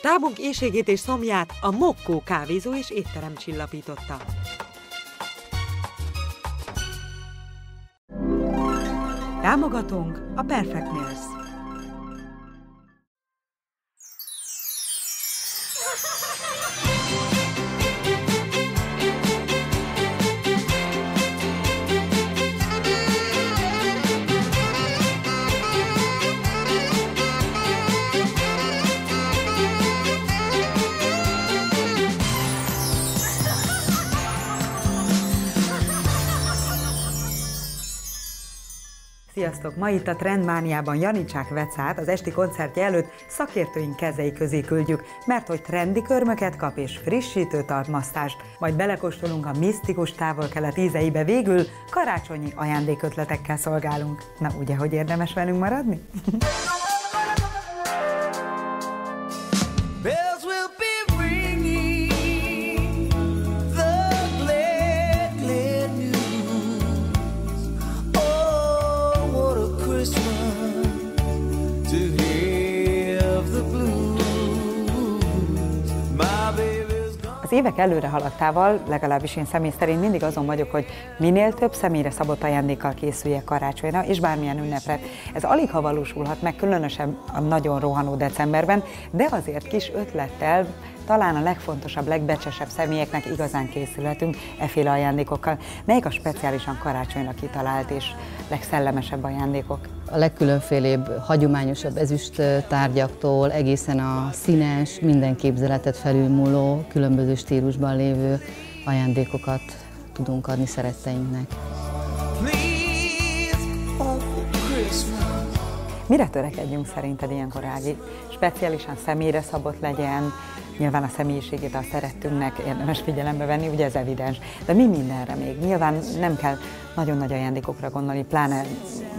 Stábunk éhségét és szomját a Mokkó kávézó és étterem csillapította. Támogatónk a Perfect Meals. Sziasztok! Ma itt a Trendmániában Janicsák Vecát az esti koncertje előtt szakértőink kezei közé küldjük, mert hogy trendi körmöket kap és frissítő talpmasztást, majd belekóstolunk a misztikus távol-kelet ízeibe, végül karácsonyi ajándékötletekkel szolgálunk. Na ugye, hogy érdemes velünk maradni? Az évek előre haladtával, legalábbis én személy szerint mindig azon vagyok, hogy minél több személyre szabott ajándékkal készüljek karácsonyra és bármilyen ünnepre. Ez alig ha valósulhat meg, különösen a nagyon rohanó decemberben, de azért kis ötlettel talán a legfontosabb, legbecsesebb személyeknek igazán készülhetünk efféle ajándékokkal. Melyik a speciálisan karácsonyra kitalált és legszellemesebb ajándékok? A legkülönfélébb, hagyományosabb ezüst tárgyaktól egészen a színes, minden képzeletet felülmúló, különböző stílusban lévő ajándékokat tudunk adni szeretteinknek. Mire törekedjünk szerinted ilyenkor, Ági? Speciálisan személyre szabott legyen, nyilván a személyiségét, a szerettünknek érdemes figyelembe venni, ugye ez evidens. De mi mindenre még? Nyilván nem kell nagyon nagy ajándékokra gondolni, pláne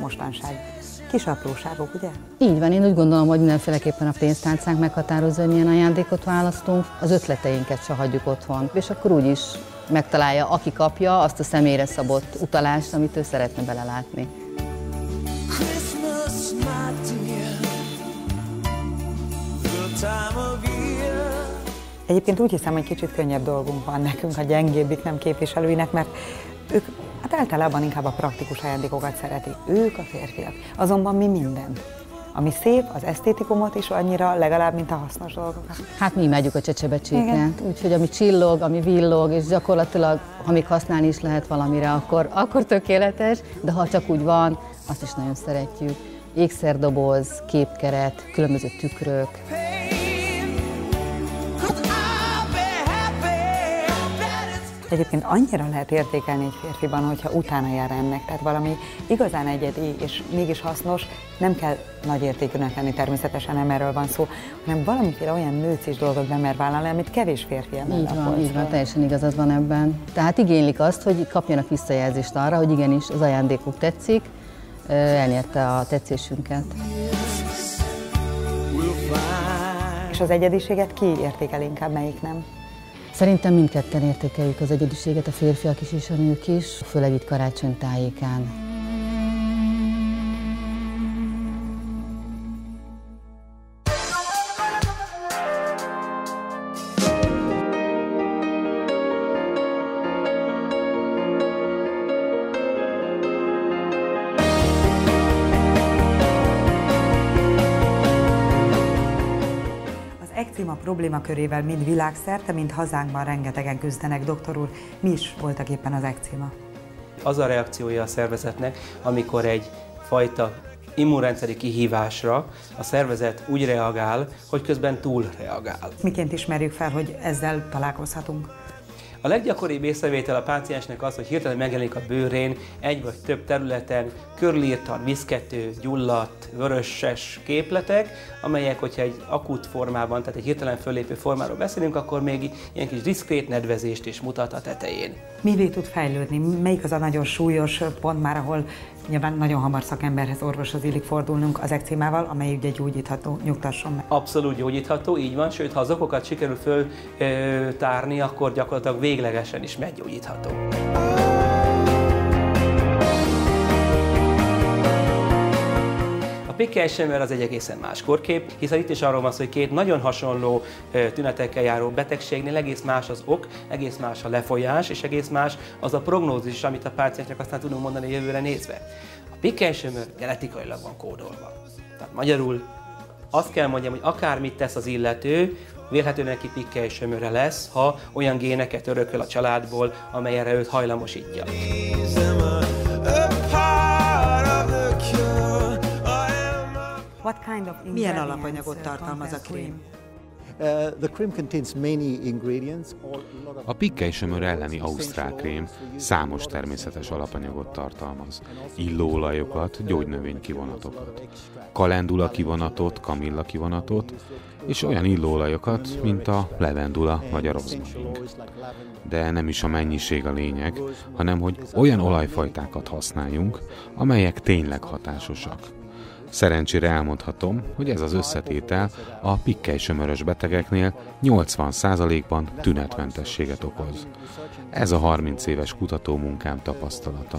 mostanság. Kis apróságok, ugye? Így van, én úgy gondolom, hogy mindenféleképpen a pénztárcánk meghatározza, hogy milyen ajándékot választunk, az ötleteinket se hagyjuk otthon, és akkor úgyis megtalálja, aki kapja azt a személyre szabott utalást, amit ő szeretne belelátni. Egyébként úgy hiszem, hogy kicsit könnyebb dolgunk van nekünk, a gyengébbik nem képviselőinek, mert ők általában inkább a praktikus ajándékokat szeretik. Ők a férfiak. Azonban mi mindent. Ami szép, az esztétikumot is annyira, legalább, mint a hasznos dolgokat. Hát mi imádjuk a csecsebecséket, úgyhogy ami csillog, ami villog, és gyakorlatilag, ha még használni is lehet valamire, akkor tökéletes, de ha csak úgy van, azt is nagyon szeretjük. Ékszerdoboz, képkeret, különböző tükrök. Egyébként annyira lehet értékelni egy férfiban, hogyha utána jár ennek, tehát valami igazán egyedi és mégis hasznos, nem kell nagy értékűnek lenni, természetesen nem erről van szó, hanem valamiféle olyan nőcis dolgot bemer vállalni, amit kevés férfi emel a polcról. Így van, teljesen igazad van ebben. Tehát igénylik azt, hogy kapjanak visszajelzést arra, hogy igenis az ajándékuk tetszik, elnyerte a tetszésünket. És az egyediséget ki értékel inkább, melyik nem? Szerintem mindketten értékeljük az egyediséget, a férfiak is és a nők is, főleg itt karácsony tájékán. Ekcéma problémakörével mind világszerte, mind hazánkban rengetegen küzdenek. Doktor úr, mi is voltak éppen az ekcéma? Az a reakciója a szervezetnek, amikor egy fajta immunrendszeri kihívásra a szervezet úgy reagál, hogy közben túlreagál. Miként ismerjük fel, hogy ezzel találkozhatunk? A leggyakoribb észrevétel a páciensnek az, hogy hirtelen megjelenik a bőrén egy vagy több területen körülírtan, viszkető, gyulladt, vöröses képletek, amelyek, hogyha egy akut formában, tehát egy hirtelen föllépő formáról beszélünk, akkor még ilyen kis diszkrét nedvezést is mutat a tetején. Mivé tud fejlődni? Melyik az a nagyon súlyos pont már, ahol nyilván nagyon hamar szakemberhez, orvoshoz illik fordulnunk az ekcémával, amely ugye gyógyítható, nyugtasson meg. Abszolút gyógyítható, így van, sőt, ha az okokat sikerül föltárni, akkor gyakorlatilag véglegesen is meggyógyítható. A Pikkely Sömör az egy egészen más korkép, hiszen itt is arról van szó, hogy két nagyon hasonló tünetekkel járó betegségnél egész más az ok, egész más a lefolyás, és egész más az a prognózis, amit a páciensnek aztán tudunk mondani jövőre nézve. A Pikkely Sömör genetikailag van kódolva. Tehát magyarul azt kell mondjam, hogy akármit tesz az illető, vélhetően neki Pikkely Sömöre lesz, ha olyan géneket örököl a családból, amely erre őt hajlamosítja. Milyen alapanyagot tartalmaz a krém? A Pikkely Sömör elleni ausztrál krém számos természetes alapanyagot tartalmaz, illóolajokat, gyógynövénykivonatokat, kalendula kivonatot, kamilla kivonatot, és olyan illóolajokat, mint a levendula vagy a rozmarin. De nem is a mennyiség a lényeg, hanem hogy olyan olajfajtákat használjunk, amelyek tényleg hatásosak. Szerencsére elmondhatom, hogy ez az összetétel a Pikkely Sömörös betegeknél 80%-ban tünetmentességet okoz. Ez a 30 éves kutatómunkám tapasztalata.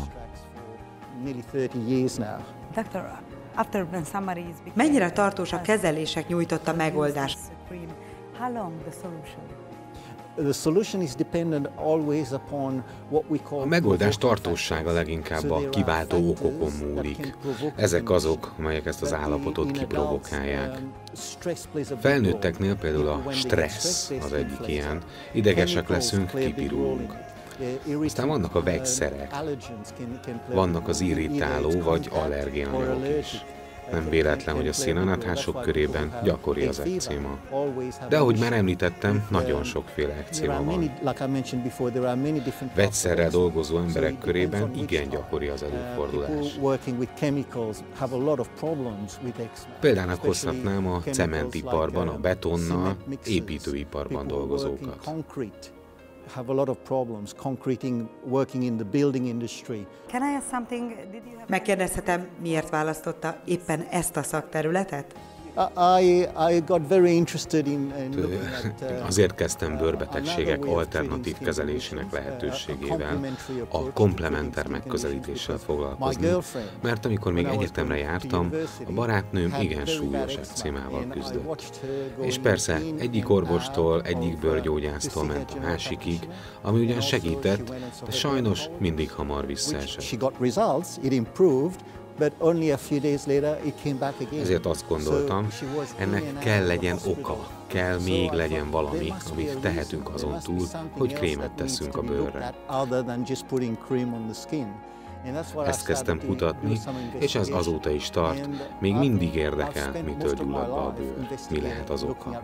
Mennyire tartós a kezelések nyújtotta megoldás? A megoldás tartósága leginkább a kiváltó okokon múlik. Ezek azok, amelyek ezt az állapotot kiprovokálják. Felnőtteknél például a stressz az egyik ilyen. Idegesek leszünk, kipirulunk. Aztán vannak a vegyszerek, vannak az irritáló vagy allergénanyagok is. Nem véletlen, hogy a szénanáthások körében gyakori az ekcéma. De ahogy már említettem, nagyon sokféle ekcéma van. Vegyszerrel dolgozó emberek körében igen gyakori az előfordulás. Példának hozhatnám a cementiparban, a betonnal, építőiparban dolgozókat. Megkérdezhetem, miért választotta éppen ezt a szakterületet? Azért kezdtem bőrbetegségek alternatív kezelésének lehetőségével, a komplementer megközelítéssel foglalkozni, mert amikor még egyetemre jártam, a barátnőm igen súlyos ekcémával küzdött. És persze egyik orvostól, egyik bőrgyógyásztól ment a másikig, ami ugyan segített, de sajnos mindig hamar visszaesett. Ezért azt gondoltam, ennek kell legyen oka, kell még legyen valami, amit tehetünk azon túl, hogy krémet teszünk a bőrre. Ezt kezdtem kutatni, és ez azóta is tart. Még mindig érdekel, mitől gyullad be a bőr, mi lehet az oka.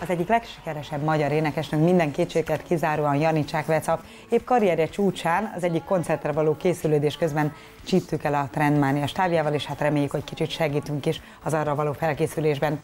Az egyik legsikeresebb magyar énekesnök minden kétséget kizáróan Janicsák Veca épp karrierje csúcsán az egyik koncertre való készülődés közben csíptük el a Trendmánia stábjával, és hát reméljük, hogy kicsit segítünk is az arra való felkészülésben.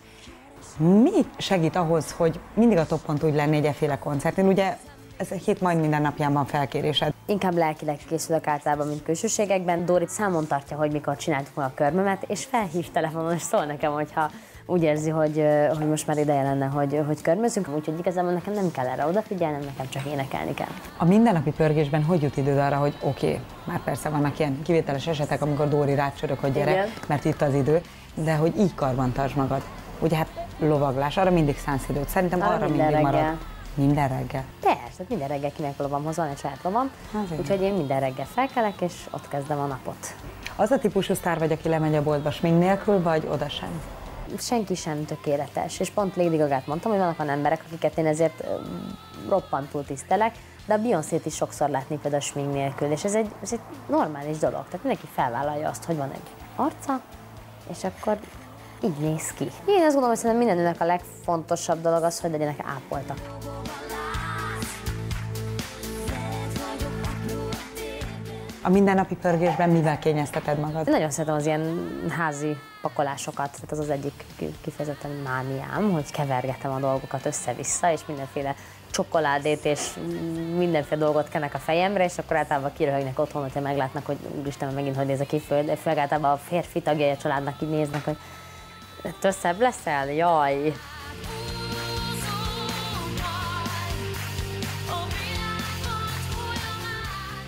Mi segít ahhoz, hogy mindig a toppon tudj lenni egyféle koncertén? Ugye ez egy hét majd minden napján van felkérésed. Inkább lelkileg készülök általában, mint külsőségekben. Dorit számon tartja, hogy mikor csináltuk meg a körmömet, és felhív telefonon, és szól nekem, hogyha úgy érzi, hogy most már ideje lenne, hogy körmözünk. Úgyhogy igazából nekem nem kell erre odafigyelnem, nekem csak énekelni kell. A mindennapi pörgésben hogy jut időd arra, hogy oké, már persze vannak ilyen kivételes esetek, amikor Dóri rácsörög, hogy gyere, igen, mert itt az idő, de hogy így karban tartsd magad. Ugye hát lovaglás, arra mindig szánsz időt. Szerintem arra mindig marad. Minden reggel? Persze, minden reggel kinek lovamhoz van egy saját lovam, úgyhogy én minden reggel felkelek, és ott kezdem a napot. Az a típusú sztár vagy, aki lemegy a boltba smink nélkül, vagy oda sem? Senki sem tökéletes, és pont Lady Gagát mondtam, hogy vannak olyan emberek, akiket én ezért roppantul tisztelek, de a Beyoncét is sokszor látni például smink nélkül, és ez egy normális dolog, tehát mindenki felvállalja azt, hogy van egy arca, és akkor így néz ki. Én azt gondolom, hogy szerintem minden nőnek a legfontosabb dolog az, hogy legyenek ápoltak. A mindennapi pörgésben mivel kényezteted magad? Én nagyon szeretem az ilyen házi pakolásokat, tehát az egyik kifejezetten mániám, hogy kevergetem a dolgokat össze-vissza, és mindenféle csokoládét és mindenféle dolgot kenek a fejemre, és akkor általában kiröhögnek otthon, hogyha meglátnak, hogy úristen, megint hogy nézek ki, főleg általában a férfi tagjai a családnak így néznek, hogy tösszebb leszel? Jaj!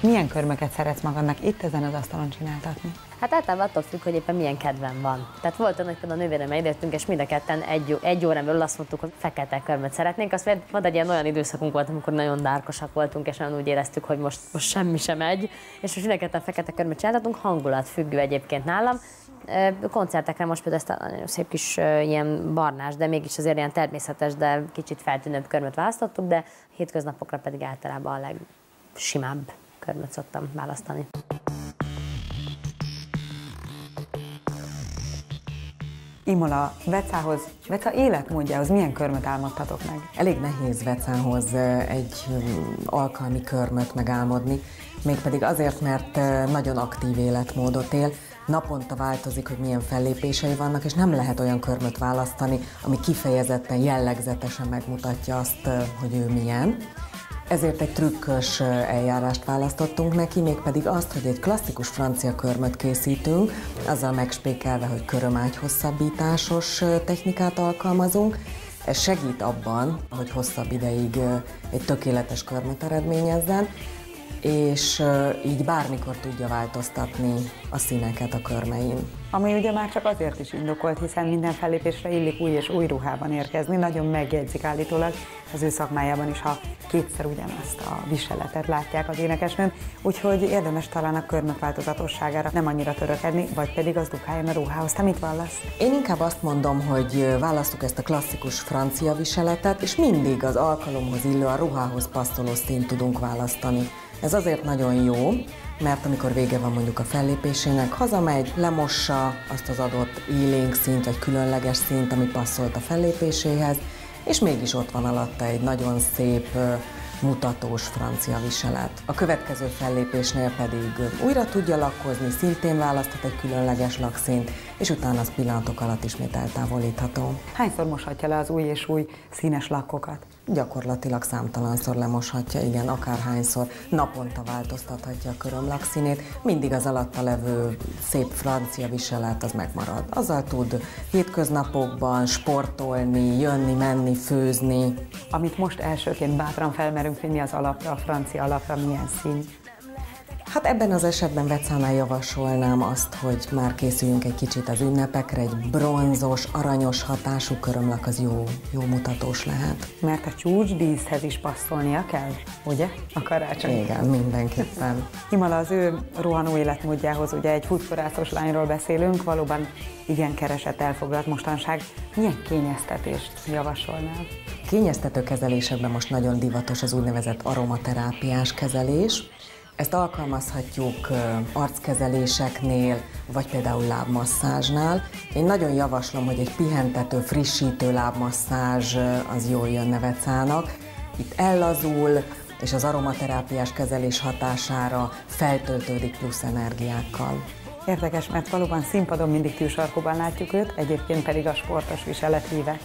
Milyen körmöket szeretsz magadnak itt ezen az asztalon csináltatni? Hát általában attól függ, hogy éppen milyen kedvem van. Tehát volt olyan, hogy például a nővéremmel idejöttünk, és mind a ketten egy órán belül azt mondtuk, hogy fekete körmöt szeretnénk. Azt mondta, egy ilyen olyan időszakunk volt, amikor nagyon dárkosak voltunk, és olyan úgy éreztük, hogy most semmi sem megy. És most mind a ketten fekete körmöt csináltatunk, hangulatfüggő egyébként nálam. Koncertekre most például ezt a nagyon szép kis ilyen barnás, de mégis azért ilyen természetes, de kicsit feltűnőbb körmöt választottuk, de hétköznapokra pedig általában a legsimább körmöt szoktam választani. Imola, Veca életmódjához milyen körmöt álmodtatok meg? Elég nehéz Vecához egy alkalmi körmöt megálmodni, mégpedig azért, mert nagyon aktív életmódot él, naponta változik, hogy milyen fellépései vannak, és nem lehet olyan körmöt választani, ami kifejezetten, jellegzetesen megmutatja azt, hogy ő milyen. Ezért egy trükkös eljárást választottunk neki, mégpedig azt, hogy egy klasszikus francia körmöt készítünk, azzal megspékelve, hogy körömágy hosszabbításos technikát alkalmazunk. Ez segít abban, hogy hosszabb ideig egy tökéletes körmöt eredményezzen, és így bármikor tudja változtatni a színeket a körmein. Ami ugye már csak azért is indokolt, hiszen minden fellépésre illik új és új ruhában érkezni. Nagyon megjegyzik állítólag az ő szakmájában is, ha kétszer ugyanazt a viseletet látják az énekesnőn, úgyhogy érdemes talán a körmök változatosságára nem annyira törökedni, vagy pedig az dukáljon a ruhához. Te mit vallasz? Én inkább azt mondom, hogy választjuk ezt a klasszikus francia viseletet, és mindig az alkalomhoz illő, a ruhához passzoló színt tudunk választani. Ez azért nagyon jó, mert amikor vége van mondjuk a fellépésének, hazamegy, lemossa azt az adott élénk színt, vagy különleges színt, ami passzolt a fellépéséhez, és mégis ott van alatta egy nagyon szép, mutatós francia viselet. A következő fellépésnél pedig újra tudja lakkozni, szintén választhat egy különleges lakszínt, és utána az pillanatok alatt ismét eltávolítható. Hányszor moshatja le az új és új színes lakkokat? Gyakorlatilag számtalanszor lemoshatja, igen, akárhányszor. Naponta változtathatja a körömlak színét, mindig az alatta levő szép francia viselet az megmarad. Azzal tud hétköznapokban sportolni, jönni, menni, főzni. Amit most elsőként bátran felmerünk vinni az alapra, a francia alapra, milyen szín? Hát ebben az esetben Vecánál javasolnám azt, hogy már készüljünk egy kicsit az ünnepekre, egy bronzos, aranyos hatású körömlak az jó mutatós lehet. Mert a csúcsdíszhez is passzolnia kell, ugye? A karácsony. Igen, mindenképpen. Imola, az ő rohanó életmódjához, ugye egy futkorászos lányról beszélünk, valóban igen keresett, elfoglalt mostanság. Milyen kényeztetést javasolnál? Kényeztető kezelésekben most nagyon divatos az úgynevezett aromaterápiás kezelés. Ezt alkalmazhatjuk arckezeléseknél, vagy például lábmasszázsnál. Én nagyon javaslom, hogy egy pihentető, frissítő lábmasszázs az jól jönne Vecának. Itt ellazul, és az aromaterápiás kezelés hatására feltöltődik plusz energiákkal. Érdekes, mert valóban színpadon mindig tűsarkóban látjuk őt, egyébként pedig a sportos viselet híve.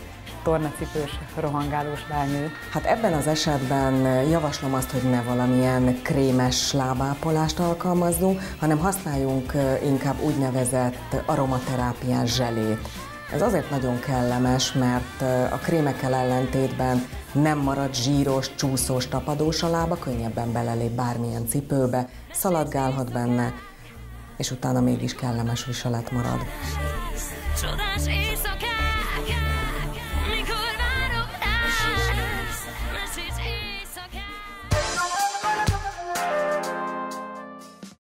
Tornacipős, rohangálós lánynő. Hát ebben az esetben javaslom azt, hogy ne valamilyen krémes lábápolást alkalmazzunk, hanem használjunk inkább úgynevezett aromaterápiás zselét. Ez azért nagyon kellemes, mert a krémekkel ellentétben nem marad zsíros, csúszós, tapadós a lába, könnyebben belelép bármilyen cipőbe, szaladgálhat benne, és utána mégis kellemes viselet marad. Csodás éjszakát